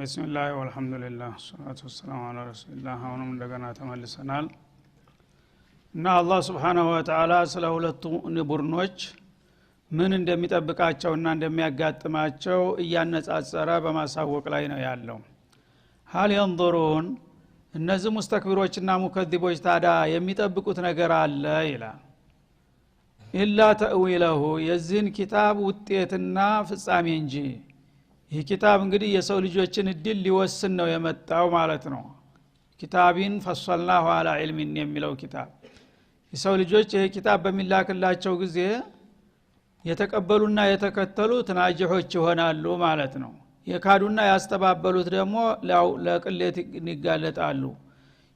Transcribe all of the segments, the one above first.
ቢስሚላህ ወልሐምዱሊላህ ወሰላቱ ወሰላሙ ዐላ ረሱሊላህ አሁንም እንደገና ተመልሰናል እና አላህ Subhanahu Wa Ta'ala ስለ ሁለቱ ቡድኖች ምን እንደሚጠብቃቸውና እንደሚያጋጥማቸው እያነጻጸረ በማሳወቅ ላይ ነው ያለው ሀል ينظرون እነዚህ ሙስተክቢሮችና ሙከዚቦች ታዲያ የሚጠብቁት ነገር አለ ይላል ኢላ ተእዊለሁ የዚህን ኪታብ ውጤትና ፍጻሜ እንጂ ይህ ኪታብ እንግዲህ የሰው ልጆችን እድል ሊወስን ነው የመጣው ማለት ነው ኪታቢን ፈሰልናሁ ዐላ ዒልሚን የሚለው ኪታብ የሰው ልጆች ይህ ኪታብ በሚላክላቸው ጊዜ የተቀበሉና የተከተሉት ናጅሖች ይሆናሉ ማለት ነው የካዱና ያስተባበሉት ደግሞ ለቅሌት ይጋለጣሉ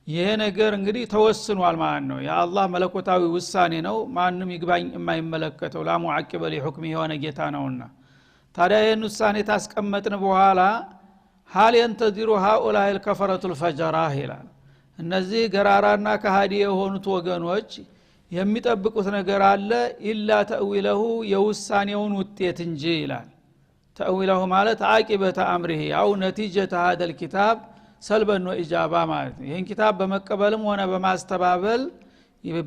ይሄ ነገር እንግዲህ ተወስኗል ማለት ነው የአላህ መለኮታዊ ውሳኔ ነው ማንንም ይግባኝ የማይመለከተው ላሙዐቂበ ሊሁክሚ የሆነ ጌታ ነውና ታዲያ ይህን ውሳኔ ታስቀመጥን በኋላ ሀል ينتظر هؤلاء الكفرة الفجرة ይላል እነዚህ ገራራና ከሃዲ የሆኑት ወገኖች የሚጠብቁት ነገር አለ ኢላ ተእዊለሁ የውሳኔውን ውጤት እንጂ ይላል ተእዊለሁ ማለት አቂበተ አምሪሂ አው ነቲጀተ هذا الكتاب ሰልበን ነው ኢጃባ ማለት ይሄን ኪታብ በመቀበልም ሆነ በማስተባበል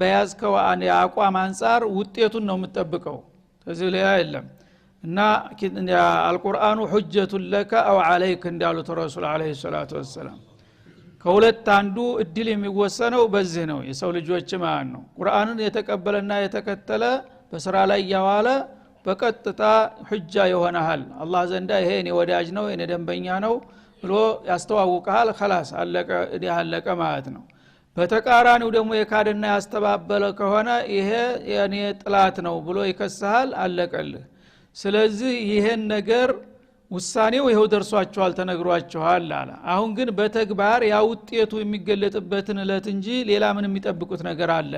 በያዝከው አቋም አንፃር ውጤቱን ነው የምትጠብቀው ስለዚህ ሌላ የለም እና አልቁርአኑ ሁጀቱ ለከ አው አለይክ እንዳሉት ረሱል አለይሂ ሰላቱ ወሰለም ከሁለት አንዱ እድል የሚወሰነው በዚህ ነው የሰው ልጆች ማለት ነው ቁርአንን የተቀበለና የተከተለ በስራ ላይ ያዋለ በቀጥታ ሁጃ ይሆናል አላህ ዘንዳ ይሄ እኔ ወዳጅ ነው እኔ ደንበኛ ነው ብሎ ያስተዋውቃል خلاص አለቀ ማለት ነው በተቃራኒው ደግሞ የካደና ያስተባበለ ከሆነ ይሄ የኔ ጥላት ነው ብሎ ይከስሃል አለቀልህ ስለዚህ ይሄን ነገር ውሳኔው ይሄው ደርሷቸዋል ተነግሯቸዋል አለ አሁን ግን በተግባር ያ ውጤቱ የሚገለጥበትን እለት እንጂ ሌላ ምን የሚጠብቁት ነገር አለ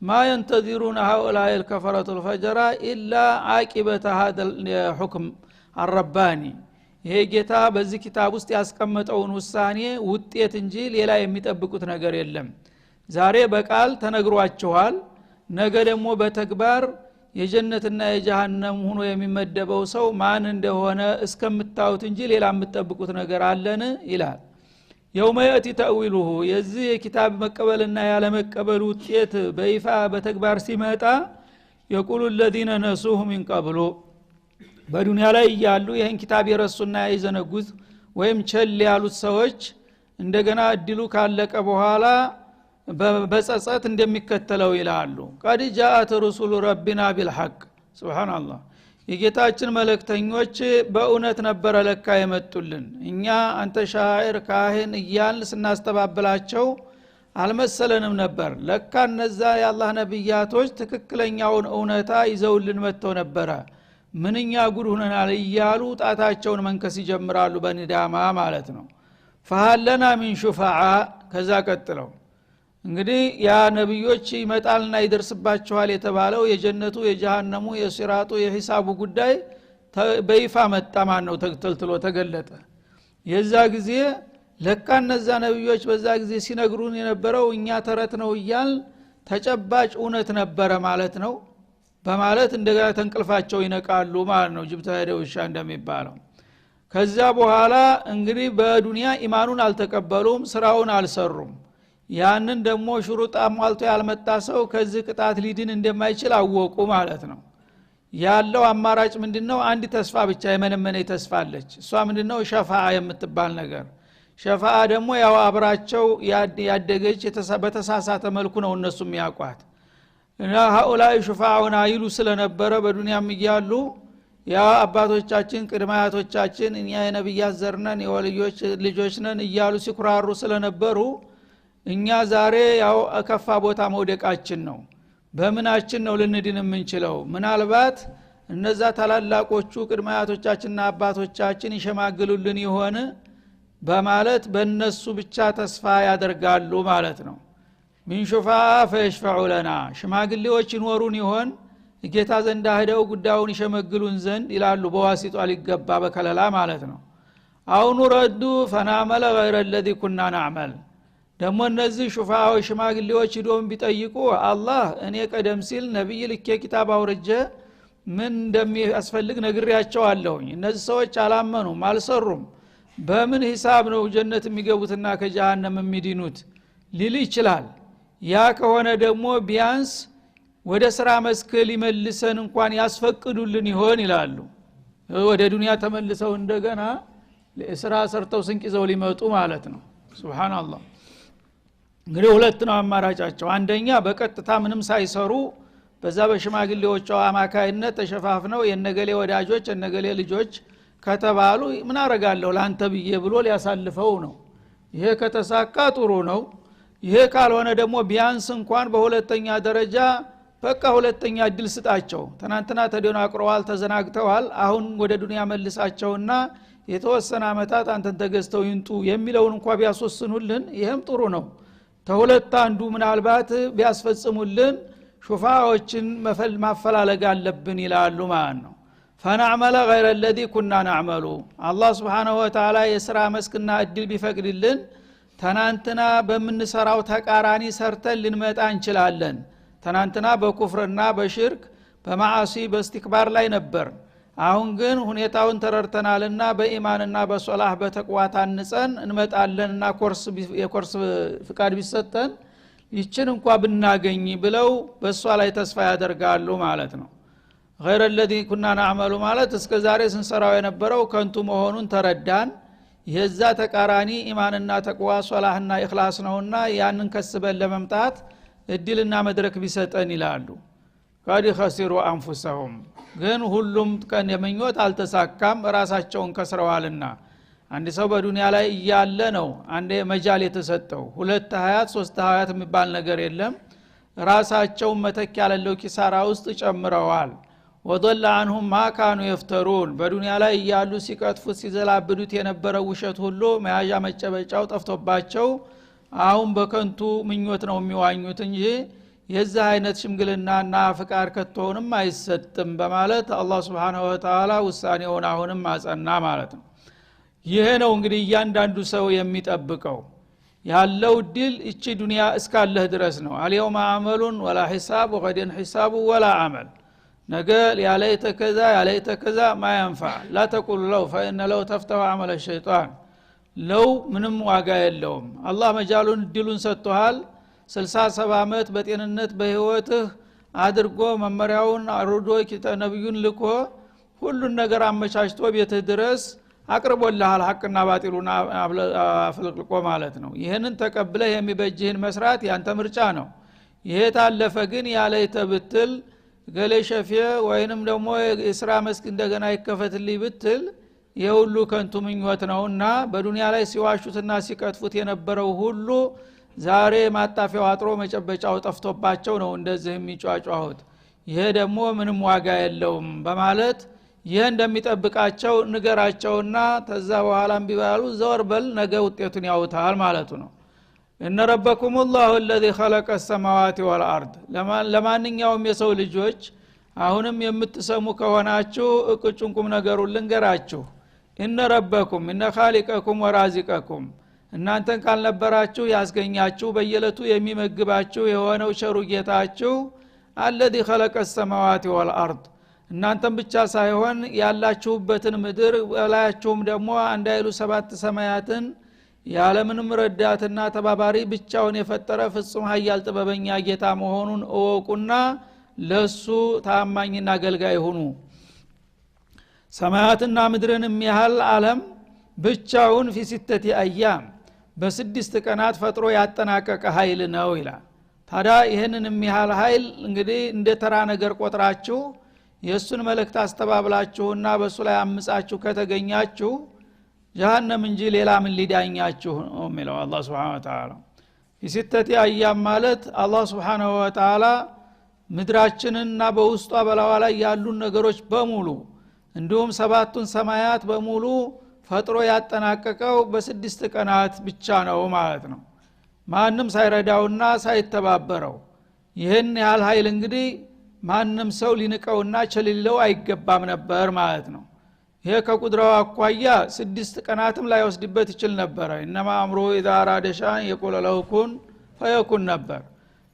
ما ينتظرون هؤلاء الكفرة الفجرة إلا عاقبة هذا الحكم الرباني ይሄ ጌታ በዚህ ኪታብ ውስጥ ያስቀመጠውን ውሳኔ ውጤት እንጂ ሌላ የሚጠብቁት ነገር የለም ዛሬ በቃል ተነግሯቸዋል ነገ ደግሞ በተግባር የጀነትና የጀሃነም ሆኖ የሚመደበው ሰው ማን እንደሆነ እስከምታዩት እንጂ ሌላ የምትጠብቁት ነገር አለን ይላል የውመ የእቲ ተእዊሉሁ የዚህ የኪታብ መቀበልና ያለ መቀበል ውጤት በይፋ በተግባር ሲመጣ የቁሉ الذين نسوه من قبل በዱንያ ላይ ያሉ ይሄን ኪታብ የረሱና የዘነጉት ወይም ቸል ያሉት ሰዎች እንደገና እድሉ ካለቀ በኋላ በጸጸት እንደሚከተለው ይላሉ ቀድ ጃአት رسول ربنا بالحق سبحان الله የጌታችን መልእክተኞች በእውነት ነበር ለካ የመጡልን እኛ አንተ ሻዒር ካህን እያልን ስናስተባብላቸው አልመሰለንም ነበር ለካ እነዛ የአላህ ነብያቶች ትክክለኛውን እውነታ ይዘውልን መጥተው ነበር ምንኛ ጉድ ሆነናል እያሉ ጣታቸውን መንከስ ይጀምራሉ በንዳማ ማለት ነው فهلنا من شفعاء ከዛ ቀጥለው እንግዲህ ያ ነብዮች ይመጣልና ይደርስባቸዋል የተባለው የጀነቱ የጀሃነሙ የሲራጡ የሂሳቡ ጉዳይ በይፋ መጣ ማን ነው ተገልጥሎ ተገለጠ የዛ ጊዜ ለካ እነዛ ነብዮች በዛ ጊዜ ሲነግሩን የነበረው እኛ ተረት ነው ይያል ተጨባጭ እውነት ነበረ ማለት ነው በማለት እንደገና ተንቅልፋቸው ይነቃሉ ማለት ነው ጅብታ ሄደውሻ እንደሚባለው ከዛ በኋላ እንግዲህ በዱንያ ኢማኑን አልተቀበሉም ስራውን አልሰሩም ያንን ደግሞ ሽሩጥ አሟልቶ ያልመጣ ሰው ከዚህ ቅጣት ሊድን እንደማይችል አወቁ ማለት ነው ያለው አማራጭ ምንድነው አንድ ተስፋ ብቻ የመነመነ ተስፋ አለች እሷ ምንድነው ሸፋዓ የምትባል ነገር ሸፋዓ ደግሞ ያው አብራቸው ያደገች በተሳሳተ መልኩ ነው እነሱም ያቋት እና هؤلاء شفاعون አይሉ ስለነበረ በዱንያም ይያሉ ያ አባቶቻችን ቅድማያቶቻችን እኛ የነብያት ዘርነን የወልዮች ልጆች ነን ይያሉ ሲኩራሩ ስለነበሩ እኛ ዛሬ ያው አከፋ ቦታ መውደቃችን ነው በምናችን ነው ልንድን የምንችለው ምናልባት እነዛ ታላላቆቹ ቅድማያቶቻችንና አባቶቻችን ይሸማግሉልን ይሆን በማለት በእነሱ ብቻ ተስፋ ያደርጋሉ ማለት ነው ምን ሹፋዓ ፈይሽፈዑ ለና ሽማግሌዎች ይኖሩን ይሆን ጌታ ዘንዳ ሄደው ጉዳዩን ይሸመግሉን ዘንድ ይላሉ በዋሲጧ ሊገባ በከለላ ማለት ነው አሁን ረዱ ፈናመለ غير الذي كنا نعمل ደሞ እነዚህ ሹፋዓዎች ሽማግሌዎች ሄዶም ቢጠይቁ አላህ እኔ ቀደም ሲል ነብይ ልኬ ኪታብ አውርጄ ምን እንደሚያስፈልግ ነግሬያቸው አለሁኝ እነዚህ ሰዎች አላመኑም አልሰሩም በምን ሂሳብ ነው ጀነት የሚገቡትና ከጀሃነም የሚድኑት ሊል ይችላል። ያ ከሆነ ደግሞ ቢያንስ ወደ ስራ መስክ ሊመልሰን እንኳን ያስፈቅዱልን ይሆን ይላሉ። ወደ ዱንያ ተመልሰው እንደገና ለስራ ሰርተው ስንቅ ይዘው ሊመጡ ማለት ነው። ሱብሃንአላህ። እንግዲህ ሁለት ነው አማራጫቸው። አንደኛ በቀጥታ ምንም ሳይሰሩ በዛ በሽማግሌዎቹ አማካይነት ተሸፋፍነው የነገሌ ወዳጆች የነገሌ ልጆች ከተባሉ ምን አረጋለሁ ላንተ ብዬ ብሎ ሊያሳልፈው ነው። ይሄ ከተሳካ ጥሩ ነው። ይሄ ካልሆነ ደግሞ ቢያንስ እንኳን በሁለተኛ ደረጃ በቃ ሁለተኛ እድል ስጣቸው። ትናንትና ተደናቅረዋል ተዘናግተዋል፣ አሁን ወደ ዱንያ መልሳቸውና የተወሰነ አመታት አንተን ተገዝተው ይንጡ የሚለውን እንኳን ቢያስወስኑልን ይሄም ጥሩ ነው። ተሁለት አንዱ ምናልባት ቢያስፈጽሙልን ሹፋዎችን ማፈላለግ አለብን ይላሉ ማለት ነው። ፈናዕመለ ገይረ الذي كنا نعمل አላህ Subhanahu Wa Ta'ala የሥራ መስክና እድል ቢፈቅድልን ትናንትና በመንሰራው ተቃራኒ ሰርተን ልንመጣ እንችላለን። ትናንትና በኩፍርና በሽርክ በማዓሲ በእስቲክባር ላይ ነበር። አሁን ግን ሁኔታውን ተረድተናልና በኢማንና በሶላህ በተቅዋ ታንጸን እንመጣለንና የኮርስ ፍቃድ ቢሰጠን ይችን እንኳን ብናገኝ ብለው በሷ ላይ ተስፋ ያደርጋሉ ማለት ነው። غير الذي كنا نعمل ማለት እስከዛሬ ስንሰራው የነበረው ከንቱ መሆኑን ተረዳን። የዛ ተቃራኒ ኢማንና ተቅዋ ሶላህና ኢኽላስ ነውና ያንን ከስበን ለመምጣት እድልና መድረክ ቢሰጠን ይላሉ። قد خسروا انفسهم ግን ሁሉም ቀን የመኞት አልተሳካም፣ ራሳቸውን ከስረዋልና። አንድ ሰው በዱንያ ላይ እያለ ነው አንዴ መጃል የተሰጠው። ሁለት ሀያት ሶስት ሀያት የሚባል ነገር የለም። ራሳቸውን መተኪያ ያለው ኪሳራ ውስጥ ጨምረዋል። ወضل عنهم ما كانوا يفترون በዱንያ ላይ እያሉ ሲቀጥፉት ሲዘላብዱት የነበረው ውሸት ሁሉ መያዣ መጨበጫው ጠፍቶባቸው አሁን በከንቱ ምኞት ነው የሚዋኙት እንጂ የዛ አይነት ሽምግልናና ፍቃድ ከተሆንም አይሰጥም በማለት አላህ Subhanahu Wa Ta'ala ውሳኔውን አሁንም አጸና ማለት ነው። ይሄ ነው እንግዲህ እያንዳንዱ ሰው የሚጠብቀው ያለው ድል እቺ ዱንያ እስካለህ ድረስ ነው። አልየውም አመሉን ወላ ሒሳብ ወገደን ሒሳቡ ወላ አመል። ነገ ያለይተ ከዛ ማያንፋዕ ላ ተቁሉ ለው ፈኢነ ለው ተፍተው አመለ ሸይጣን። ለው ምንም ዋጋ የለውም። አላህ መጃሉን ድሉን ሰጥቷል። 67 አመት በጤንነት በህይወትህ አድርጎ መመሪያውን አሩዶ ነብዩን ልኮ ሁሉን ነገር አመቻችቶ ቤትህ ድረስ አቅርቦልሃል። ሐቅና ባጢሉን አፍልቅልቆ ማለት ነው። ይሄንን ተቀብለህ የሚበጅህን መስራት ያንተ ምርጫ ነው። ይሄ ታለፈ ግን ያለይተ ብትል ገሌ ሸፊ ወይንም ደግሞ የሥራ መስክ እንደገና ይከፈትልኝ ብትል የሁሉ ከንቱ ምኞት ነውና በዱንያ ላይ ሲዋሹትና ሲቀጥፉት የነበረው ሁሉ ዛሬ ማጣፊያው አጥሮ መጨበጫው ጠፍቶባቸው ነው እንደዚህ የሚጫጫሁት። ይሄ ደግሞ ምንም ዋጋ የለውም በማለት ይሄ እንደሚጠብቃቸው ንገራቸውና ተዛ በኋላም ቢባሉ ዘወርበል ነገ ውጤቱን ያውታል ማለቱ ነው። እነ ረበኩም الله الذي خلق السماوات والارض ለማንኛውም የሰው ልጆች አሁንም የምትሰሙ ከሆናችሁ እቅጩንኩም ነገሩን ልንገራችሁ። እነ ረበኩም እነ خالقكم ورازقكم እናንተን ካልነበራችሁ ያስገኛችሁ በየለቱ የሚመግባችሁ የሆነው ሸሩ ጌታችሁ الذي خلق السماوات والارض እናንተን ብቻ ሳይሆን ያላችሁበትን ምድር ወላያችሁም ደግሞ አንዳይሉ 7 ሰማያትን ያለምንም ረዳትና ተባባሪ ብቻውን የፈጠረ ፍጹም ኃያል ጥበበኛ ጌታ መሆኑን እወቁና ለሱ ታማኝና አገልጋይ ሁኑ። ሰማያትና ምድርን የሚያህል ዓለም ብቻውን في 6 አያም በ6 ቀናት ፈጥሮ ያጠናቀቀ ኃይል ነው ይላል። ታዲያ ይሄንን የሚያህል ኃይል እንግዲህ እንደ ተራ ነገር ቆጥራችሁ የሱን መልእክት አስተባብላችሁና በሱ ላይ አምጻችሁ ከተገኛችሁ ጀሃነም እንጂ ሌላ ምን ሊዳኛችሁ ነው የሚለው አላህ Subhanahu Wa Ta'ala። في 6 አያም ማለት አላህ Subhanahu Wa Ta'ala ምድራችንና በውስጧ በላዋ ላይ ያሉ ነገሮች በሙሉ እንዲሁም 7ቱን ሰማያት በሙሉ ፈጥሮ ያጠናቀቀው በ6 ቀናት ብቻ ነው ማለት ነው። ማንም ሳይረዳውና ሳይተባበረው ይሄን ያህል ኃይል እንግዲህ ማንም ሰው ሊንቀውና ቸልለው አይገባም ነበር ማለት ነው። ይሄ ከቁድራው አኳያ 6 ቀናትም ላይ ወስድበት ይችል ነበር። انما امره اذا اراد شيئا يقول له كن فيكون ነበር።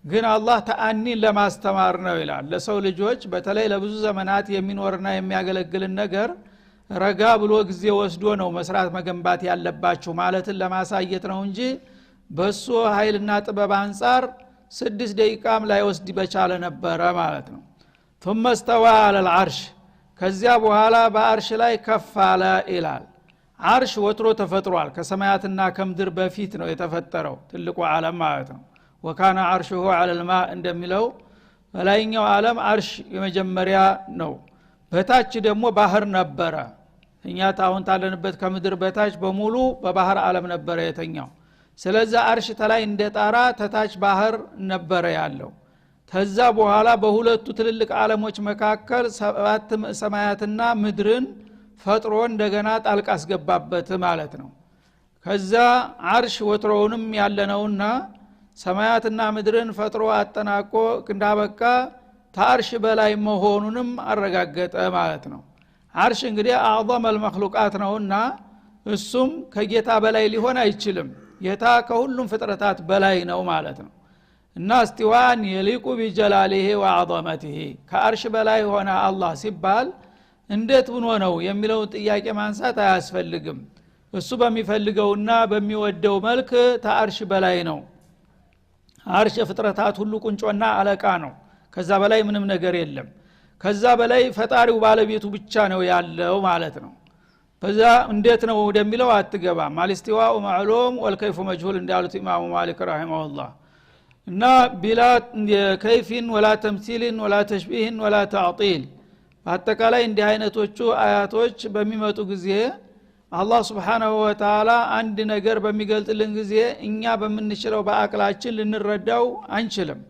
ግን አላህ ተአኒን ለማስተማር ነው ይላል። ለሰው ልጆች በተለይ ለብዙ ዘመናት የሚኖርና የሚያገለግልን ነገር ረጋ ብሎ ጊዜ ወስዶ ነው መስራት መገንባት ያለባችሁ ማለትን ለማሳየት ነው እንጂ በሱ ኃይልና ጥበብ አንፃር 6 ደቂቃም ላይ ወስድ በቻለ ነበር ማለት ነው። ثم استوى على العرش ከዚያ በኋላ በአርሽ ላይ ከፍ አለ ይላል። አርሽ ወትሮ ተፈጥሯል ከሰማያትና ከምድር በፊት ነው የተፈጠረው ትልቁ ዓለም ማለት ነው። وكان عرشه على الماء እንደሚለው በላይኛው ዓለም አርሽ የመጀመሪያ ነው። በታች ደግሞ ባህር ነበረ። እኛ ታውን ታለንበት ከምድር በታች በሙሉ በባህር ዓለም ነበረ የተኛው። ስለዚህ አርሽ ተላይ እንደጣራ ተታች ባህር ነበረ ያለው። ከዛ በኋላ በሁለቱ ትልልቅ ዓለሞች መካከል 7 ሰማያትና ምድርን ፈጥሮ እንደገና ጣልቃ አስገባበት ማለት ነው። ከዛ አርሽ ወትሮውንም ያለነውና ሰማያትና ምድርን ፈጥሮ አጠናቆ እንዳበቃ ታርሽ በላይ መሆኑንም አረጋገጠ ማለት ነው። አርሽ እንግዲህ አዕظم المخلوقات ነውና እሱም ከጌታ በላይ ሊሆን አይችልም። ጌታ ከሁሉም ፍጥረታት በላይ ነው ማለት ነው። እና استواء يليق بجلاله وعظمته ከአርሽ በላይ ሆነ አላህ ሲባል እንዴት ሆኖ ነው የሚለው ጥያቄ ማንሳት አያስፈልግም። እሱ በሚፈልገውና በሚወደው መልክ ታርሽ በላይ ነው። አርሽ የፍጥረታት ሁሉ ቁንጮና አለቃ ነው። ከዛ በላይ ምንም ነገር የለም። ከዛ በላይ ፈጣሪው ባለቤቱ ብቻ ነው ያለው ማለት ነው። በዛ እንዴት ነው ወደሚለው አትገባም። ማልስቲዋኡ ማዕሉም ወልከይፉ መጅሁል እንዳሉት ኢማሙ ማሊክ ረሂመሁላህ። እና ቢላ ከይፊን ወላ ተምሲልን ወላ ተሽቢህን ወላ ተዕጢል በአጠቃላይ እንዲህ አይነቶቹ አያቶች በሚመጡ ጊዜ አላህ Subhanahu Wa Ta'ala አንድ ነገር በሚገልጥልን ጊዜ እኛ በመንችለው በአቅላችን ልንረዳው አንችልም።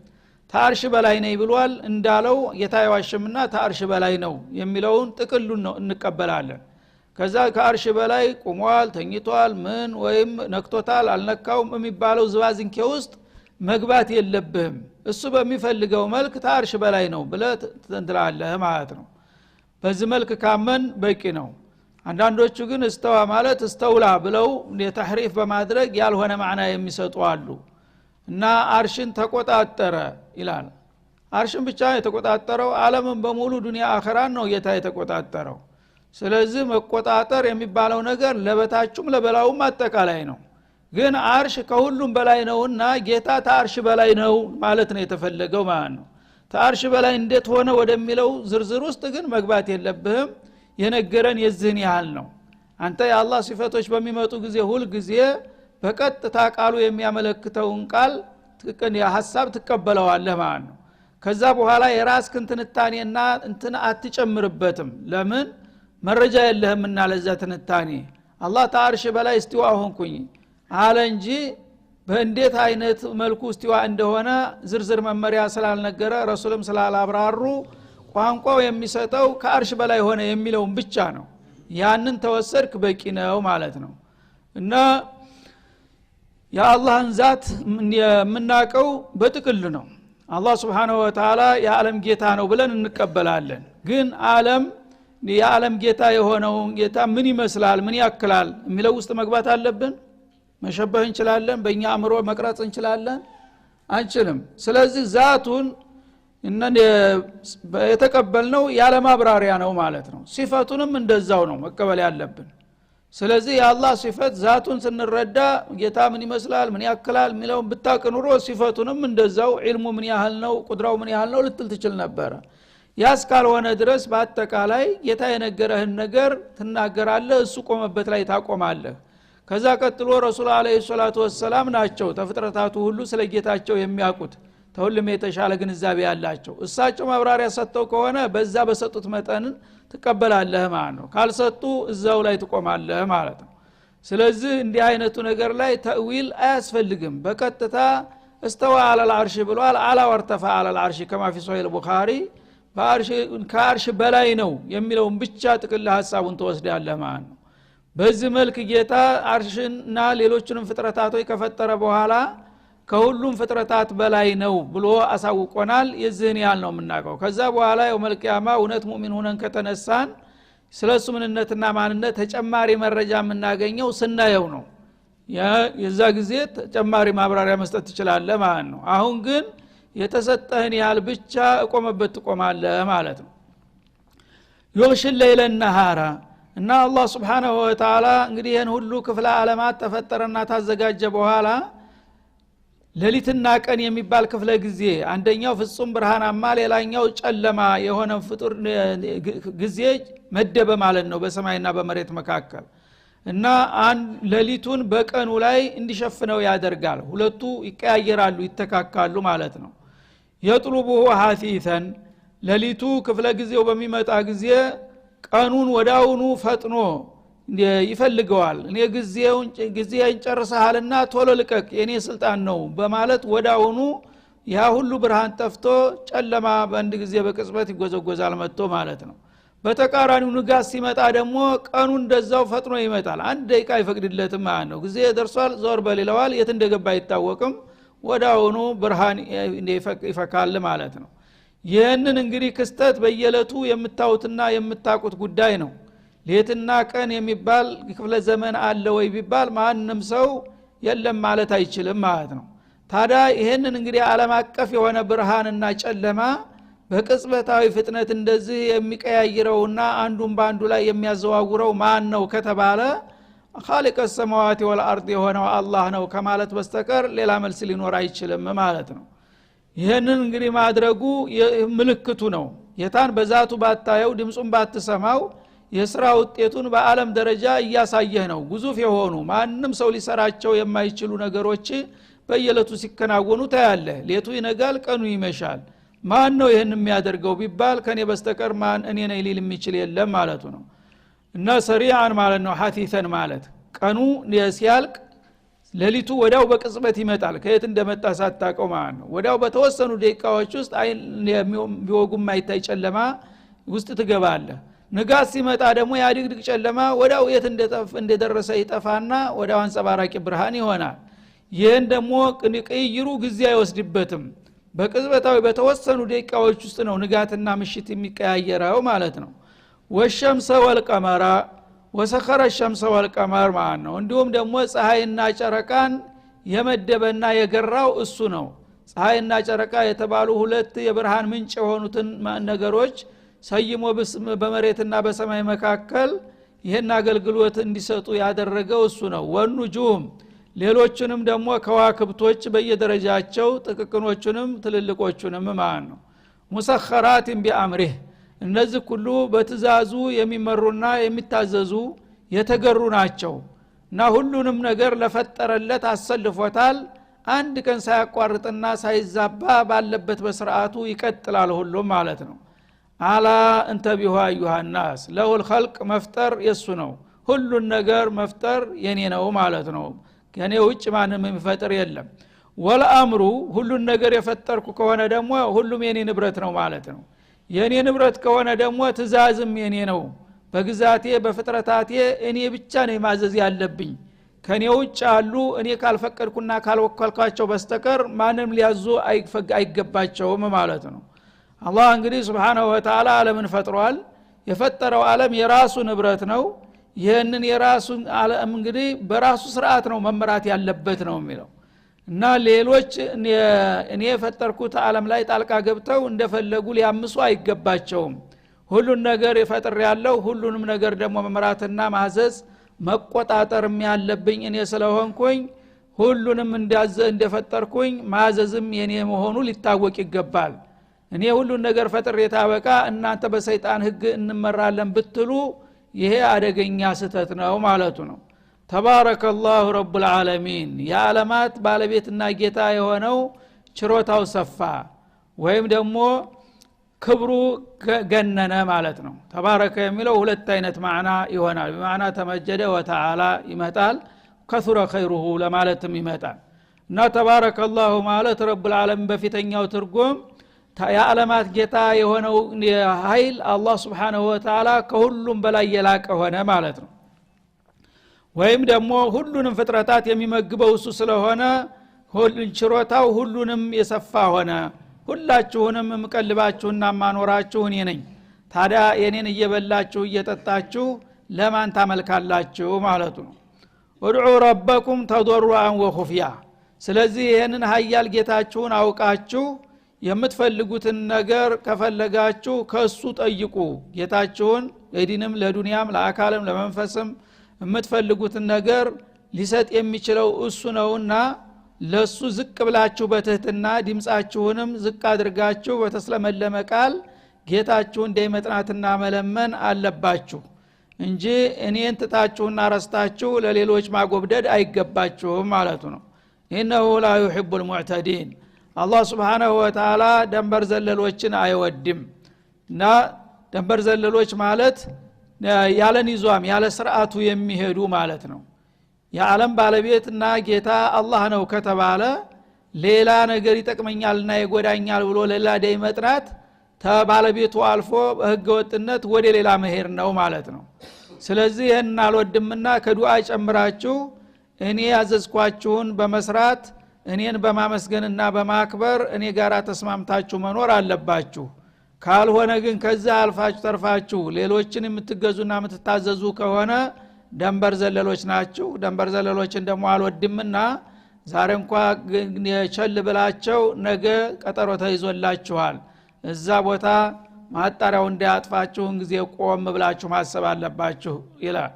ታርሽ በላይ ነው ብሏል እንዳለው የታይዋሽምና ታርሽ በላይ ነው የሚለውን ጥቅሉን ነው እንቀበላለን። ከዛ ከአርሽ በላይ ቆሟል ተኝቷል ምን ወይም ነክቶታል አልነካውም የሚባለው ዝባዝንኬ ውስጥ መግባት የለብህም። እሱ በሚፈልገው መልክ ታርሽ በላይ ነው ብለህ ትንትላለህ ማለት ነው። በዚህ መልክ ካመን በቂ ነው። አንዳንዶቹ ግን እስተዋ ማለት እስተውላ ብለው የተህሪፍ በማድረግ ያልሆነ ማዕና የሚሰጡ አሉ። እና አርሽን ተቆጣጠረ ይላል። አርሽን ብቻ የተቆጣጠረው ዓለምን በሙሉ ዱንያ አኺራን ነው ጌታ የተቆጣጠረው። ስለዚህ መቆጣጠር የሚባለው ነገር ለበታቹም ለበላውም አጠቃላይ ነው። ግን አርሽ ከሁሉም በላይ ነውና ጌታ ታርሽ በላይ ነው ማለት ነው የተፈለገው ማለት ነው። ታርሽ በላይ እንዴት ሆነ ወደሚለው ዝርዝር ውስጥ ግን መግባት የለብህም። የነገረን የዝህን ያህል ነው። አንተ የአላህ ሲፈቶች በሚመጡ ጊዜ ሁሉ ጊዜ በቀጥታ ቃሉ የሚያመለክተውን ቃል ትክክል የሐሳብ ተቀበለዋለህ ማለት ነው። ከዛ በኋላ የራስህን ትንታኔና እንትን አትጨምርበትም። ለምን መረጃ የለህምና ለዛ ትንታኔ አላህ ታርሽ በላይ እስቲዋ ሆንኩኝ አለ እንጂ በእንዴት አይነት መልኩ እስቲዋ እንደሆነ ዝርዝር መመሪያ ስላልነገረ ረሱልም ስላላብራሩ ቋንቋው የሚሰጠው ከአርሽ በላይ ሆነ የሚለውን ብቻ ነው። ያንን ተወሰድክ በቂ ነው ማለት ነው። እና የአላህን ዛት የምናቀው በጥቅል ነው። አላህ Subhanahu Wa Ta'ala የዓለም ጌታ ነው ብለን እንቀበላለን። ግን ዓለም የዓለም ጌታ የሆነው ጌታ ምን ይመስላል ምን ያክላል የሚለው ውስጥ መግባት አለብን። መሸበህ እንችላለን በእኛ አእምሮ መቅረጽ እንችላለን አንችልም። ስለዚህ ዛቱን እነን የተቀበልነው ያለ ማብራሪያ ነው ማለት ነው። ሲፈቱንም እንደዛው ነው መቀበል ያለብን። ስለዚህ የአላህ ሲፈት ዛቱን ስንረዳ ጌታ ምን ይመስላል ምን ያክላል የሚለውን ብታውቅ ኑሮ ሲፈቱንም እንደዛው ዒልሙ ምን ያህል ነው ቁድራው ምን ያህል ነው ልትል ትችል ነበር። ያስ ካልሆነ ድረስ በአጠቃላይ ጌታ የነገረህን ነገር ትናገራለህ እሱ ቆመበት ላይ ታቆማለህ። ከዛ ቀጥሎ ረሱል አለይሂ ሰላቱ ወሰለም ናቸው ተፍጥረታቱ ሁሉ ስለ ጌታቸው የሚያውቁት ተሁሉም የተሻለ ግንዛቤ ያላቸው። እሳቸው ማብራሪያ ሰጥተው ከሆነ በዛ በሰጡት መጠን ትቀበላለህ ማለት ነው። ካልሰጡ እዛው ላይ ትቆማለህ ማለት ነው። ስለዚህ እንዲህ አይነቱ ነገር ላይ ተእዊል አያስፈልግም። በቀጥታ استوى على العرش ብሏል አላ ወርተፋ على العرش كما في صحيح البخاري በአርሽ ከአርሽ በላይ ነው የሚለውን ብቻ ጥቅል ሐሳቡን ተወስዳለህ ማለት ነው። በዚህ መልክ ጌታ አርሽና ሌሎችንም ፍጥረታቶች ከፈጠረ በኋላ ከሁሉም ፍጥረታት በላይ ነው ብሎ አሳውቆናል። የዚህን ያህል ነው የምናውቀው። ከዛ በኋላ የውመል ቂያማ እውነት ሙእሚን ሆነን ከተነሳን ስለሱ ምንነትና ማንነት ተጨማሪ መረጃ የምናገኘው ስናየው ነው። የዛ ጊዜ ተጨማሪ ማብራሪያ መስጠት ትችላለህ ማለት ነው። አሁን ግን የተሰጠህን ያህል ብቻ እቆመበት ትቆማለህ ማለት ነው። ይወሽል ለይለ ነሃራ እና አላህ Subhanahu Wa Ta'ala እንግዲህ ይሄን ሁሉ ክፍለ ዓለማት ተፈጠረና ታዘጋጀ በኋላ ሌሊትና ቀን የሚባል ክፍለ ጊዜ አንደኛው ፍጹም ብርሃናማ ሌላኛው ጨለማ የሆነ ፍጡር ጊዜ መደበ ማለት ነው በሰማይና በመሬት መካከል እና ሌሊቱን በቀኑ ላይ እንዲሸፍነው ያደርጋል ሁለቱ ይቀያየራሉ ይተካካሉ ማለት ነው የጥሉቡሁ ሐፊተን ሌሊቱ ክፍለ ጊዜው በሚመጣ ጊዜ ቀኑን ወዳውኑ ፈጥኖ ይፈልገዋል እኔ ጊዜውን ጨርሰሃልና ቶሎ ልቀቅ የኔ ስልጣን ነው በማለት ወዳውኑ ያ ሁሉ ብርሃን ጠፍቶ ጨለማ በአንድ ጊዜ በቅጽበት ይጎዘጎዛል መጥቶ ማለት ነው በተቃራኒው ንጋት ሲመጣ ደግሞ ቀኑ እንደዛው ፈጥኖ ይመጣል አንድ ደቂቃ ይፈቅድለትም ማለት ነው ጊዜ ደርሷል ዞር በሌላዋል የት እንደገባ አይታወቅም ወዳውኑ ብርሃን ይፈካል ማለት ነው ይህንን እንግዲህ ክስተት በየለቱ የምታውትና የምታቁት ጉዳይ ነው ሌትና ቀን የሚባል ክፍለ ዘመን አለ ወይ ቢባል ማንንም ሰው የለም ማለት አይችልም ማለት ነው ታዲያ ይሄንን እንግዲህ ዓለም አቀፍ የሆነ ብርሃንና ጨለማ በቅጽበታዊ ፍጥነት እንደዚህ የሚቀያይረውና አንዱን ባንዱ ላይ የሚያዘዋውረው ማን ነው ከተባለ خالق السماوات والارض የሆነው አላህ ነው ከማለት በስተቀር ሌላ መልስ ሊኖር አይችልም ማለት ነው ይሄንን እንግዲህ ማድረጉ ምልክቱ ነው የታን በዛቱ ባታየው ድምጹን ባትሰማው የሥራ ውጤቱን በአለም ደረጃ እያሳየህ ነው ግዙፍ የሆኑ ማንንም ሰው ሊሰራቸው የማይችሉ ነገሮች በየለቱ ሲከናወኑ ታያለህ ሌቱ ይነጋል ቀኑ ይመሻል ማን ነው ይሄን የሚያደርገው ቢባል ከኔ በስተቀር ማን እኔ ነኝ ሊል የሚችል የለም ማለቱ ነው እና ሰሪዓን ማለት ነው ሐቲተን ማለት ቀኑ ሲያልቅ ሌሊቱ ወዳው በቅጽበት ይመጣል ከየት እንደመጣ ሳታቀው ማለት ነው ወዳው በተወሰኑ ደቂቃዎች ውስጥ አይን ቢወጉም ማይታይ ጨለማ ውስጥ ትገባለህ ንጋት ሲመጣ ደግሞ ያ ድቅድቅ ጨለማ ወዳው የት እንደደረሰ ይጠፋና ወዳው አንጸባራቂ ብርሃን ይሆናል ይሄን ደግሞ ቅይሩ ጊዜ አይወስድበትም በቅጽበታዊ በተወሰኑ ደቂቃዎች ውስጥ ነው ንጋትና ምሽት የሚቀያየረው ማለት ነው ወሸምሰ ወልቀመራ ወሰኸረ الشمس والقمر ማለት ነው እንዲሁም ደግሞ ፀሐይና ጨረቃን የመደበና የገራው እሱ ነው ፀሐይና ጨረቃ የተባሉ ሁለት የብርሃን ምንጭ የሆኑትን ነገሮች ሰይሞ በመሬትና በሰማይ መካከል ይሄን አገልግሎት እንዲሰጡ ያደረገው እሱ ነው ወንጁም ሌሎችንም ደግሞ ከዋክብቶች በየደረጃቸው ጥቅቅኖቹንም ትልልቆቹንም ማለት ነው ሙሰኸራትን ቢአምሪህ እነዚህ ሁሉ በትእዛዙ የሚመሩና የሚታዘዙ የተገሩ ናቸው እና ሁሉንም ነገር ለፈጠረለት አሰልፎታል አንድ ቀን ሳያቋርጥና ሳይዛባ ባለበት በስርዓቱ ይቀጥላል ሁሉም ማለት ነው አላ እንተቢሁ አዩሃናስ ለሁል ኸልቅ መፍጠር የሱ ነው ሁሉን ነገር መፍጠር የኔ ነው ማለት ነው ከኔ ውጭ ማንም የሚፈጥር የለም ወልአምሩ ሁሉን ነገር የፈጠርኩ ከሆነ ደግሞ ሁሉም የኔ ንብረት ነው ማለት ነው የኔ ንብረት ከሆነ ደግሞ ትእዛዝም የኔ ነው በግዛቴ በፍጥረታቴ እኔ ብቻ ነኝ ማዘዝ ያለብኝ ከኔ ውጭ አሉ እኔ ካልፈቀድኩና ካልወከልኳቸው በስተቀር ማንም ሊያዙ አይገባቸውም ማለት ነው አላህ እንግዲህ Subhanahu Wa Ta'ala ዓለምን ፈጥሯል የፈጠረው ዓለም የራሱ ንብረት ነው ይሄንን የራሱን ዓለም እንግዲህ በራሱ ስርዓት ነው መመራት ያለበት ነው የሚለው እና ሌሎች እኔ የፈጠርኩት ዓለም ላይ ጣልቃ ገብተው እንደፈለጉ ሊያምሱ አይገባቸውም ሁሉን ነገር ይፈጥር ያለው ሁሉንም ነገር ደግሞ መመራትና ማዘዝ መቆጣጠርም ያለብኝ እኔ ስለሆንኩኝ ሁሉንም እንደፈጠርኩኝ ማዘዝም የኔ መሆኑ ሊታወቅ ይገባል እኔ ሁሉን ነገር ፈጥሬ ታበቃ እናንተ በሰይጣን ህግ እንመራለን ብትሉ ይሄ አደገኛ ስተት ነው ማለቱ ነው ተባረከላሁ ረብል ዓለሚን የዓለማት ባለቤትና ጌታ የሆነው ችሮታው ሰፋ ወይም ደግሞ ክብሩ ገነነ ማለት ነው ተባረከ የሚለው ሁለት አይነት ማዕና ይሆናል በማዕና ተመጀደ ወተዓላ ይመጣል ከሱረ ኸይሩሁ ለማለትም ይመጣል እና ተባረከላሁ ማለት ረብል ዓለሚን በፊተኛው ትርጉም የዓለማት ጌታ የሆነው ኃይል አላህ Subhanahu Wa Ta'ala ከሁሉም በላይ የላቀ ሆነ ማለት ነው ወይም ደግሞ ሁሉንም ፍጥረታት የሚመግበው እሱ ስለሆነ ሁሉን ችሮታው ሁሉንም የሰፋ ሆነ ሁላችሁንም መቀልባችሁና ማኖራችሁ እኔ ነኝ ታዲያ የኔን እየበላችሁ እየጠጣችሁ ለማን ታመልካላችሁ ማለቱ ነው ወድዑ ረበኩም ተضرعا وخفيا ስለዚህ ይሄንን ኃያል ጌታችሁን አውቃችሁ የምትፈልጉትን ነገር ከፈለጋችሁ ከሱ ጠይቁ ጌታችሁን ለዲንም ለዱንያም ለአካልም ለመንፈስም የምትፈልጉትን ነገር ሊሰጥ የሚችለው እሱ ነውና ለሱ ዝቅ ብላችሁ በትህትና ድምጻችሁንም ዝቅ አድርጋችሁ በተስለመለመ ቃል ጌታችሁን እንደይመጥናትና መለመን አለባችሁ እንጂ እኔን ትታችሁና ረስታችሁ ለሌሎች ማጎብደድ አይገባችሁም ማለቱ ነው። ኢነሁ ላ ዩሂቡል ሙዕተዲን አላህ Subhanahu Wa Ta'ala ደንበር ዘለሎችን አይወድም። እና ደንበር ዘለሎች ማለት ያለ ኒዟም ያለ ስርዓቱ የሚሄዱ ማለት ነው። የዓለም ባለቤትና ጌታ አላህ ነው ከተባለ ሌላ ነገር ይጠቅመኛልና ይጎዳኛል ብሎ ሌላ ደይ መጥራት ተባለቤቱ አልፎ በህገ ወጥነት ወደ ሌላ መሄድ ነው ማለት ነው። ስለዚህ ይሄን አልወድምና ከዱዓ ጨምራችሁ እኔ ያዘዝኳችሁን በመስራት እኔን በማመስገንና በማክበር እኔ ጋራ ተስማምታችሁ መኖር አለባችሁ። ካልሆነ ግን ከዛ አልፋችሁ ተርፋችሁ ሌሎችን የምትገዙና የምትታዘዙ ከሆነ ደንበር ዘለሎች ናችሁ። ደንበር ዘለሎችን ደግሞ አልወድምና ዛሬ እንኳን የቸል ብላቸው ነገ ቀጠሮ ተይዞላችኋል እዛ ቦታ ማጣሪያው እንዳያጥፋችሁ ጊዜ ቆም ብላችሁ ማሰብ አለባችሁ ይላል።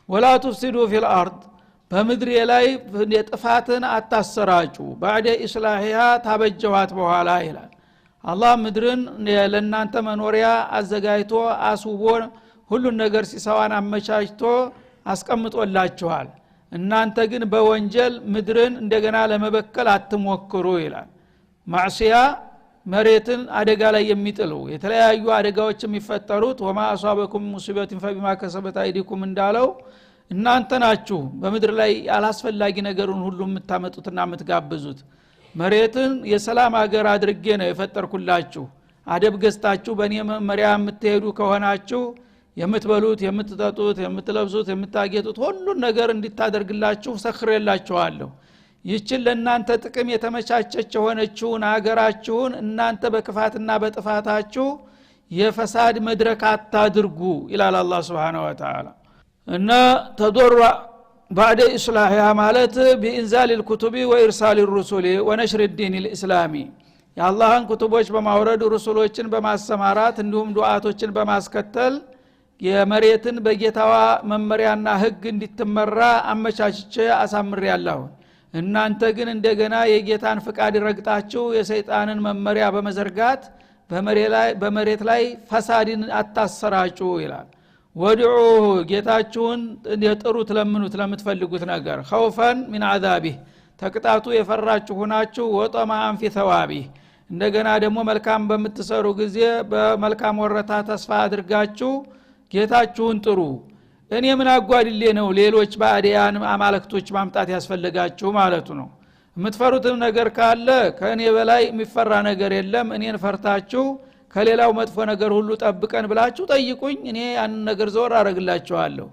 ወላ ትፍሲዱ ፊል አርድ በምድር ላይ ጥፋትን አታሰራጩ ባዕደ ኢስላሂሃ ታበጀዋት በኋላ ይላል። አላህ ምድርን ለእናንተ መኖሪያ አዘጋጅቶ አስውቦ ሁሉን ነገር ሲሳዋን አመቻችቶ አስቀምጦላችኋል። እናንተ ግን በወንጀል ምድርን እንደገና ለመበከል አትሞክሩ ይላል። ማዕሲያ መሬትን አደጋ ላይ የሚጥሉ የተለያዩ አደጋዎች የሚፈጠሩት ወማ አሷበኩም ሙሲበቱን ፈቢማ ከሰበት አይዲኩም እንዳለው እናንተ ናችሁ በምድር ላይ ያላስፈላጊ ነገሩን ሁሉ የምታመጡትና የምትጋብዙት። መሬትን የሰላም ሀገር አድርጌ ነው የፈጠርኩላችሁ አደብ ገዝታችሁ በእኔ መመሪያ የምትሄዱ ከሆናችሁ የምትበሉት የምትጠጡት የምትለብሱት የምታጌጡት ሁሉን ነገር እንድታደርግላችሁ ሰክሬላችኋለሁ። ይህችን ለእናንተ ጥቅም የተመቻቸች የሆነችውን ሀገራችሁን እናንተ በክፋትና በጥፋታችሁ የፈሳድ መድረክ አታድርጉ ይላል አላህ Subhanahu Wa Ta'ala። እና ተضرع بعد إصلاحها ማለት بإنزال الكتب وإرسال الرسل ونشر الدين الإسلامي የአላህን ኩቱቦች በማውረድ ሩሱሎችን በማሰማራት እንዲሁም ዱዓቶችን በማስከተል የመሬትን በጌታዋ መመሪያና ህግ እንድትመራ አመቻችቼ አሳምሬያለሁ። እናንተ ግን እንደገና የጌታን ፍቃድ ረግጣችሁ የሰይጣንን መመሪያ በመዘርጋት በመሬት ላይ ፈሳድን አታሰራጩ ይላል። ወድዑ ጌታችሁን የጥሩት ለምኑት ለምትፈልጉት ነገር خوفا من عذابه ተቅጣቱ የፈራችሁ ሆናችሁ ወጠማን في ثوابه እንደገና ደግሞ መልካም በምትሰሩ ጊዜ በመልካም ወረታ ተስፋ አድርጋችሁ ጌታችሁን ጥሩ። እኔ ምን አጓድሌ ነው ሌሎች ባዕድያን አማልክቶች ማምጣት ያስፈልጋችሁ ማለቱ ነው። የምትፈሩትም ነገር ካለ ከእኔ በላይ የሚፈራ ነገር የለም እኔን ፈርታችሁ ከሌላው መጥፎ ነገር ሁሉ ጠብቀን ብላችሁ ጠይቁኝ እኔ ያን ነገር ዘወር አረግላችኋለሁ።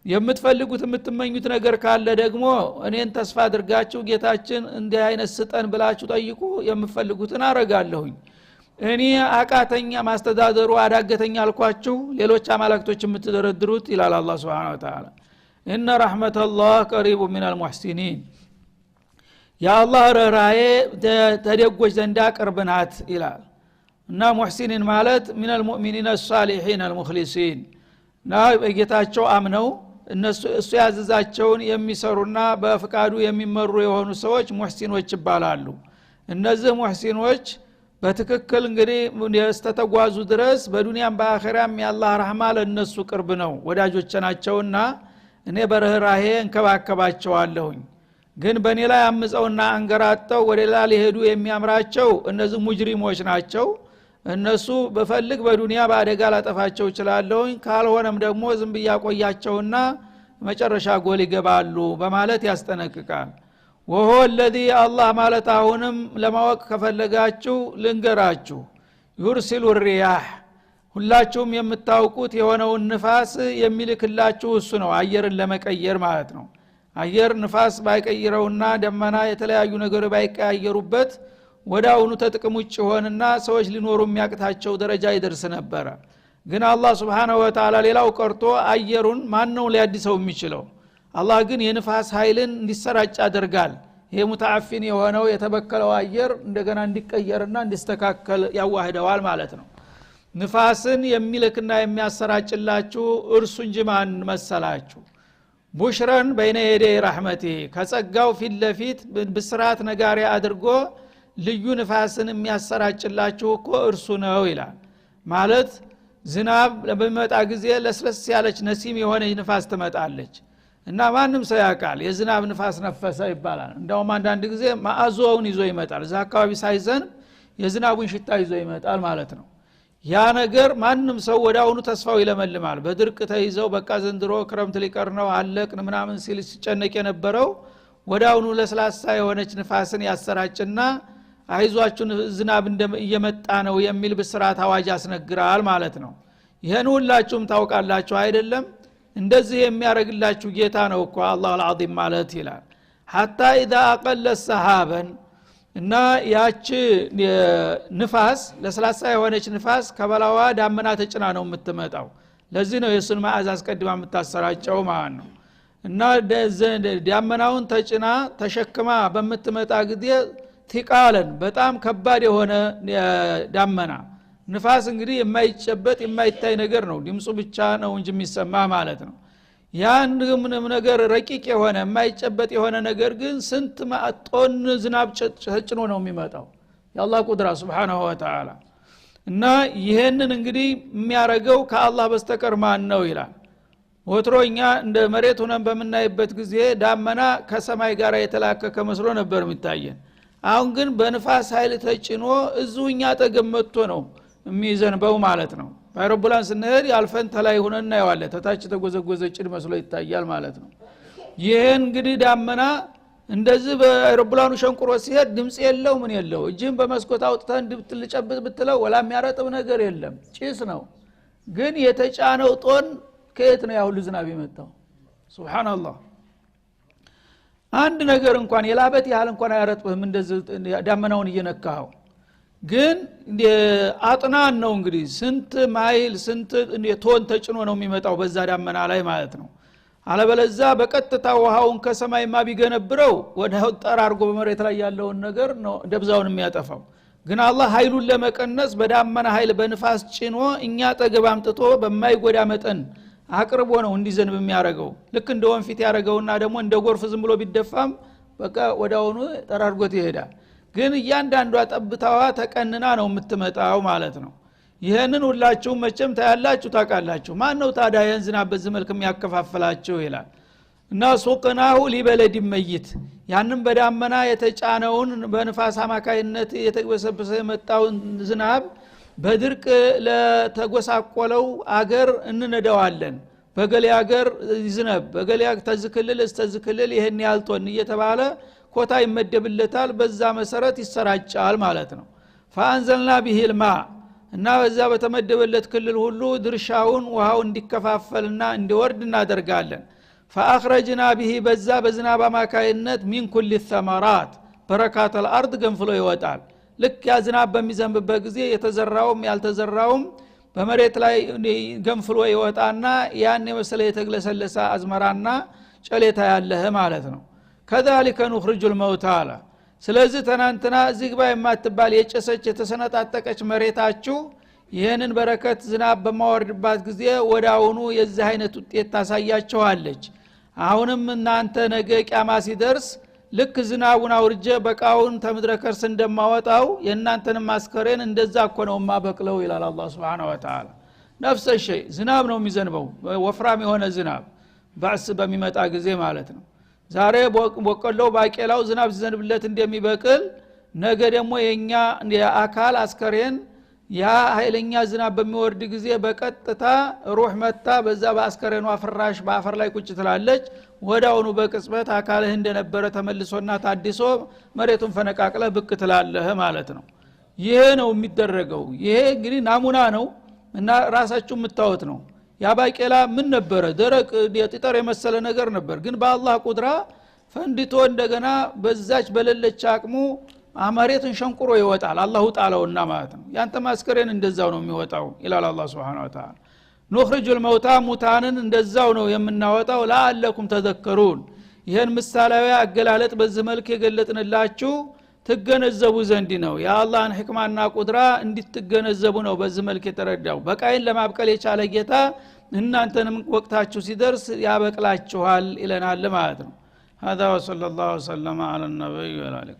የምትፈልጉት የምትመኙት ነገር ካለ ደግሞ እኔን ተስፋ አድርጋችሁ ጌታችን እንዲህ አይነት ስጠን ብላችሁ ጠይቁ የምትፈልጉትን አረጋለሁኝ። እኔ አቃተኛ ማስተዳደሩ አዳገተኛ አልኳችሁ ሌሎች አማልክቶች የምትደረድሩት ይላል አላህ Subhanahu Wa Ta'ala። ኢነ ረህመተላህ ቀሪቡ ሚነል ሙህሲኒን ያአላህ ርህራሄ ተደጎች ዘንዳ ቅርብ ናት ይላል። እና ሙህሲኒን ማለት ሚነል ሙእሚኒን الصالحين المخلصين እና በጌታቸው አምነው እሱ ያዘዛቸውን የሚሰሩና በፍቃዱ የሚመሩ የሆኑ ሰዎች ሙህሲኖች ይባላሉ። እነዚህ ሙህሲኖች በትክክል እንግዲህ ያስተተጓዙ ድረስ በዱንያም በአኺራም ያላህ ረህማ ለነሱ ቅርብ ነው ወዳጆች ናቸውና እኔ በርህራሄ እንከባከባቸዋለሁኝ። ግን በእኔ ላይ አምፀውና አንገራጠው ወደ ሌላ ሊሄዱ የሚያምራቸው እነዚህ ሙጅሪሞች ናቸው። እነሱ በፈልግ በዱንያ በአደጋ ላጠፋቸው ይችላልኝ ካልሆነም ደግሞ ዝም ብያቆያቸውና መጨረሻ ጎል ይገባሉ በማለት ያስጠነቅቃል። وهو الذي الله ማለት አሁንም ለማወቅ ከፈለጋችሁ ልንገራችሁ يرسل الرياح ሁላችሁም የምታውቁት የሆነውን ንፋስ የሚልክላችሁ እሱ ነው። አየርን ለመቀየር ማለት ነው። አየር ንፋስ ባይቀይረውና ደመና የተለያዩ ነገር ባይቀያየሩበት ወዳውኑ ተጥቅም ውጭ ሆነና ሰዎች ሊኖሩ የሚያቅታቸው ደረጃ ይደርስ ነበር። ግን አላህ Subhanahu Wa Ta'ala ሌላው ቀርቶ አየሩን ማን ነው ሊያድሰው የሚችለው? አላህ ግን የንፋስ ኃይልን እንዲሰራጭ ያደርጋል። ይሄ ሙተዓፊን የሆነው የተበከለው አየር እንደገና እንዲቀየርና እንዲስተካከል ያዋህደዋል ማለት ነው። ንፋስን የሚልክና የሚያሰራጭላችሁ እርሱ እንጂ ማን መሰላችሁ? ቡሽረን በይነ የደይ ረሕመቲ ከጸጋው ፊት ለፊት ብስራት ነጋሪ አድርጎ ልዩ ንፋስን የሚያሰራጭላችሁ እኮ እርሱ ነው ይላል። ማለት ዝናብ በሚመጣ ጊዜ ለስለስ ያለች ነሲም የሆነች ንፋስ ትመጣለች እና ማንም ሰው ያውቃል የዝናብ ንፋስ ነፈሰ ይባላል። እንደውም አንዳንድ ጊዜ ማአዞውን ይዞ ይመጣል። እዛ አካባቢ ሳይዘንብ የዝናቡን ሽታ ይዞ ይመጣል ማለት ነው። ያ ነገር ማንም ሰው ወዳውኑ ተስፋው ይለመልማል። በድርቅ ተይዘው በቃ ዘንድሮ ክረምት ሊቀር ነው አለቅን ምናምን ሲል ሲጨነቅ የነበረው ወዳውኑ ለስላሳ የሆነች ንፋስን ያሰራጭና አይዟችሁ ዝናብ እየመጣ ነው የሚል ብስራት አዋጅ ያስነግራል ማለት ነው። ይሄን ሁላችሁም ታውቃላችሁ አይደለም? እንደዚህ የሚያረግላችሁ ጌታ ነው እኮ አላህ አልዓዚም ማለት ይላል። حتى اذا اقل السحابن እና ያቺ ንፋስ ለስላሳ የሆነች ንፋስ ከበላዋ ዳመና ተጭና ነው የምትመጣው። ለዚህ ነው የሱን ማዕዝ አስቀድማ የምታሰራጨው ማለት ነው። እና ዳመናውን ተጭና ተሸክማ በምትመጣ ጊዜ ቲቃለን በጣም ከባድ የሆነ ዳመና ንፋስ እንግዲህ የማይጨበጥ የማይታይ ነገር ነው። ድምጹ ብቻ ነው እንጂ የሚሰማ ማለት ነው። ያን ነገር ረቂቅ የሆነ የማይጨበጥ የሆነ ነገር ግን ስንት ማጦን ዝናብ ጭኖ ነው የሚመጣው የአላህ ቁድራ ሱብሃነሁ ወተዓላ። እና ይሄንን እንግዲህ የሚያረገው ከአላህ በስተቀር ማን ነው ይላል። ወትሮኛ እንደ መሬት ሆነን በመናይበት ጊዜ ዳመና ከሰማይ ጋር የተላከከ መስሎ ነበር የሚታየን። አሁን ግን በንፋስ ኃይል ተጭኖ እዙኛ ተገመጥቶ ነው የሚዘንበው ማለት ነው። በአውሮፕላን ስንሄድ ያልፈን ተላይ ሆነን እናየዋለን። ተታች ተጎዘጎዘ ጭድ መስሎ ይታያል ማለት ነው። ይሄን እንግዲህ ዳመና እንደዚህ በአውሮፕላኑ ሸንቁሮ ሲሄድ ድምጽ የለው ምን የለው እጅን በመስኮት አውጥተን እንድትልጨብጥ ብትለው ወላ የሚያረጥብ ነገር የለም ጭስ ነው። ግን የተጫነው ጦን ከየት ነው ያው ዝናብ የመጣው? ሱብሃንአላህ። አንድ ነገር እንኳን የላበት ያህል እንኳን አያረጥብህም እንደዚህ ዳመናውን እየነካው። ግን አጥናን ነው እንግዲህ ስንት ማይል ስንት ቶን ተጭኖ ነው የሚመጣው በዛ ዳመና ላይ ማለት ነው። አለበለዛ በቀጥታ ውሃውን ከሰማይማ ቢገነብረው ወዲያው ጠራርጎ በመሬት ላይ ያለውን ነገር ነው ደብዛውን የሚያጠፋው። ግን አላህ ኃይሉን ለመቀነስ በዳመና ኃይል በንፋስ ጭኖ እኛ ጠገብ አምጥቶ በማይጎዳ መጠን አቅርቦ ነው እንዲዘንብ የሚያረገው። ልክ እንደ ወንፊት ያረገውና ደግሞ እንደ ጎርፍ ዝም ብሎ ቢደፋም በቃ ወዳውኑ ጠራርጎት ይሄዳል። ግን እያንዳንዷ ጠብታዋ ተቀንና ነው የምትመጣው ማለት ነው። ይሄንን ሁላችሁም መቼም ታያላችሁ ታውቃላችሁ። ማን ነው ታዲያ ይሄን ዝናብ በዚህ መልኩ የሚያከፋፍላችሁ ይላል። እና ሱቅናሁ ሊበለድ መይት ያንን በዳመና የተጫነውን በንፋስ አማካይነት የተበሰበሰ የመጣውን ዝናብ በድርቅ ለተጎሳቆለው አገር እንነዳዋለን። በገሌ አገር ይዝነብ በገሌ ተዝክልል እስተዝክልል ይሄን ያልቶን እየተባለ ኮታ ይመደብለታል። በዛ መሰረት ይሰራጫል ማለት ነው። ፈአንዘልና ቢሂል ማ እና በዛ በተመደበለት ክልል ሁሉ ድርሻውን ውሃው እንዲከፋፈልና እንዲወርድ እናደርጋለን። ፈአኽረጅና ቢሂ በዛ በዝናብ አማካይነት ሚን ኩል ተመራት በረካተል አርድ ገንፍሎ ይወጣል። ልክ ያ ዝናብ በሚዘንብበት ጊዜ የተዘራውም ያልተዘራውም በመሬት ላይ ገንፍሎ ይወጣና ያን የመሰለ የተግለሰለሰ አዝመራና ጨሌታ ያለህ ማለት ነው። ከذلك نخرج الموتى አለ። ስለዚህ ተናንተና ዝግባ የማትባል የጨሰች የተሰነጣጠቀች መሬታችሁ ይሄንን በረከት ዝናብ በማወርድባት ጊዜ ወዳውኑ የዚህ አይነት ውጤት ታሳያቸዋለች። አሁንም እናንተ ነገ ቂያማ ሲደርስ ልክ ዝናቡን አውርጀ በቃውን ተምድረከርስ እንደማወጣው የእናንተን ማስከረን እንደዛ እኮ ነው ማበቅለው ይላል አላህ Subhanahu Wa Ta'ala። ነፍስ ሸይ ዝናብ ነው የሚዘንበው ወፍራም የሆነ ዝናብ ባስ በሚመጣ ጊዜ ማለት ነው። ዛሬ በቆለው ባቄላው ዝናብ ሲዘንብለት እንደሚበቅል ነገ ደግሞ የኛ የአካል አስከሬን ያ ኃይለኛ ዝናብ በሚወርድ ጊዜ በቀጥታ ሩህ መታ በዛ በአስከሬኗ ፍራሽ በአፈር ላይ ቁጭ ትላለች። ወዳውኑ በቅጽበት አካልህ እንደነበረ ተመልሶና ታድሶ መሬቱን ፈነቃቅለ ብቅ ትላለህ ማለት ነው። ይሄ ነው የሚደረገው። ይሄ እንግዲህ ናሙና ነው እና ራሳችሁ የምታዩት ነው። ያ ባቄላ ምን ነበረ? ደረቅ የጥጠር የመሰለ ነገር ነበር። ግን በአላህ ቁድራ ፈንድቶ እንደገና በዛች በለለች አቅሙ መሬቱን ሸንቁሮ ይወጣል። አላሁ ጣለውና ማለት ነው። ያንተ ማስከሬን እንደዛው ነው የሚወጣው ይላል አላህ Subhanahu Wa Ta'ala። نخرج الموتى ሙታንን እንደዛው ነው የምናወጣው ለአለኩም ተዘከሩን ይሄን ምሳሌያዊ አገላለጥ በዚህ መልክ የገለጥንላችሁ ትገነዘቡ ዘንድ ነው የአላህን ህክማና ቁድራ እንድትገነዘቡ ነው በዚህ መልክ የተረዳው በቃይን ለማብቀል የቻለ ጌታ እናንተንም ወቅታችሁ ሲደርስ ያበቅላችኋል ይለናል ማለት ነው هذا وصلى الله وسلم على النبي وعلى اله